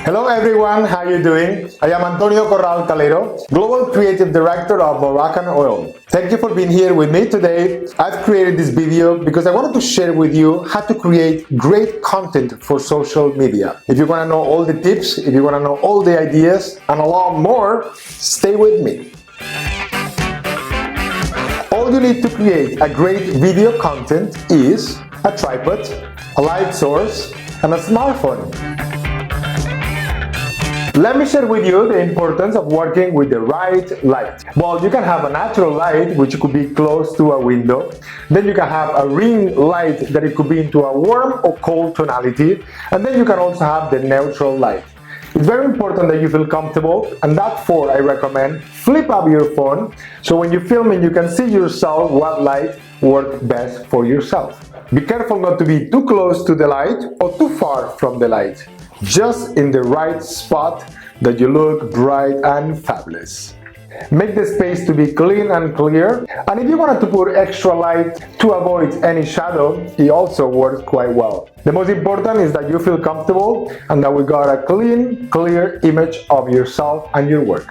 Hello everyone, how are you doing? I am Antonio Corral Calero, Global Creative Director of Moroccanoil. Thank you for being here with me today. I've created this video because I wanted to share with you how to create great content for social media. If you want to know all the tips, if you want to know all the ideas and a lot more, stay with me. All you need to create a great video content is a tripod, a light source, and a smartphone. Let me share with you the importance of working with the right light. Well, you can have a natural light, which could be close to a window. Then you can have a ring light that it could be into a warm or cold tonality. And then you can also have the neutral light. It's very important that you feel comfortable, and therefore I recommend flip up your phone so when you're filming you can see yourself what light works best for yourself. Be careful not to be too close to the light or too far from the light. Just in the right spot that you look bright and fabulous. Make the space to be clean and clear, and if you wanted to put extra light to avoid any shadow, it also works quite well. The most important is that you feel comfortable and that we got a clean, clear image of yourself and your work.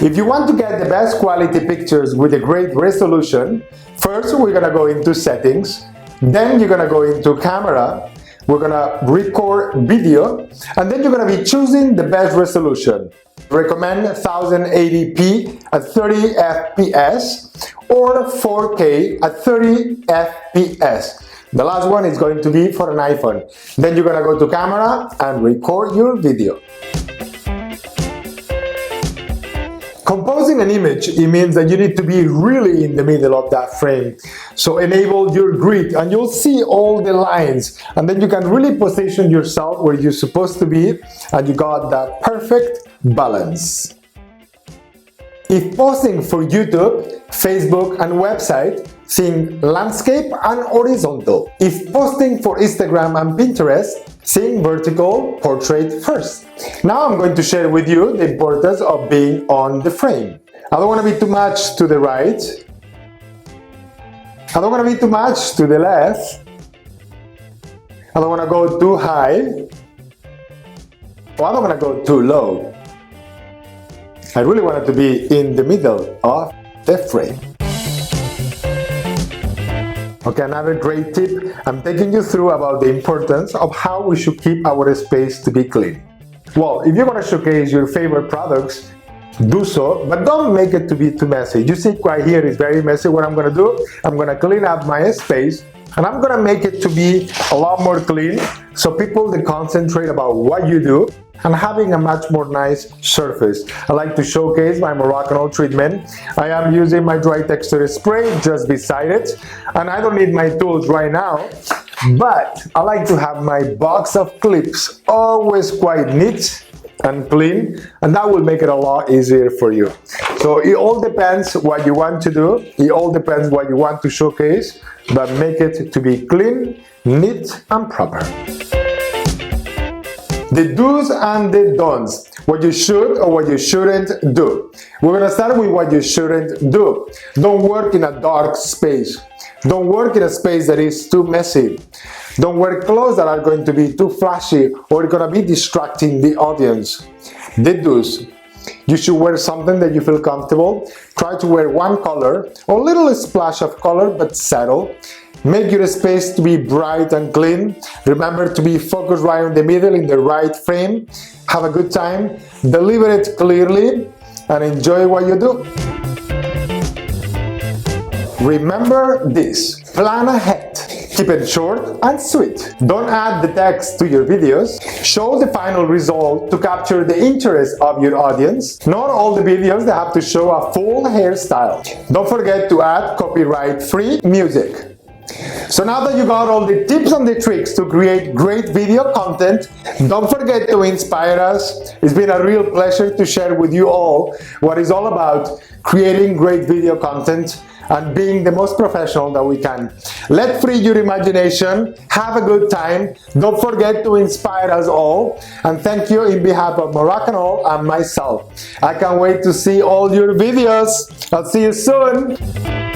If you want to get the best quality pictures with a great resolution, first we're gonna go into settings, then you're gonna go into camera, we're gonna record video, and then you're gonna be choosing the best resolution. Recommend 1080p at 30 fps or 4K at 30 fps. The last one is going to be for an iPhone. Then you're gonna go to camera and record your video. Composing an image, it means that you need to be really in the middle of that frame. So enable your grid and you'll see all the lines, and then you can really position yourself where you're supposed to be and you got that perfect balance. If posting for YouTube, Facebook and website, think landscape and horizontal. If posting for Instagram and Pinterest, think vertical portrait first. Now I'm going to share with you the importance of being on the frame. I don't want to be too much to the right. I don't want to be too much to the left. I don't want to go too high. Or I don't want to go too low. I really want it to be in the middle of the frame. Okay, another great tip I'm taking you through about the importance of how we should keep our space to be clean. Well, if you're going to showcase your favorite products, do so, but don't make it to be too messy. You see right here is very messy. What I'm going to do, I'm going to clean up my space and I'm going to make it to be a lot more clean so people they concentrate about what you do and having a much more nice surface. I like to showcase my Moroccanoil treatment. I am using my dry texture spray just beside it, and I don't need my tools right now, but I like to have my box of clips always quite neat and clean, and that will make it a lot easier for you. So it all depends what you want to do, it all depends what you want to showcase, but make it to be clean, neat and proper. The do's and the don'ts, what you should or what you shouldn't do. We're gonna start with what you shouldn't do. Don't work in a dark space. Don't work in a space that is too messy. Don't wear clothes that are going to be too flashy or gonna be distracting the audience. The do's. You should wear something that you feel comfortable. Try to wear one color or a little splash of color, but settle. Make your space to be bright and clean. Remember to be focused right in the middle in the right frame. Have a good time. Deliver it clearly and enjoy what you do. Remember this. Plan ahead. Keep it short and sweet. Don't add the text to your videos. Show the final result to capture the interest of your audience. Not all the videos they have to show a full hairstyle. Don't forget to add copyright-free music. So now that you got all the tips and the tricks to create great video content, don't forget to inspire us. It's been a real pleasure to share with you all what it's all about creating great video content and being the most professional that we can. Let free your imagination, have a good time, don't forget to inspire us all, and thank you in behalf of Moroccanoil and myself. I can't wait to see all your videos. I'll see you soon.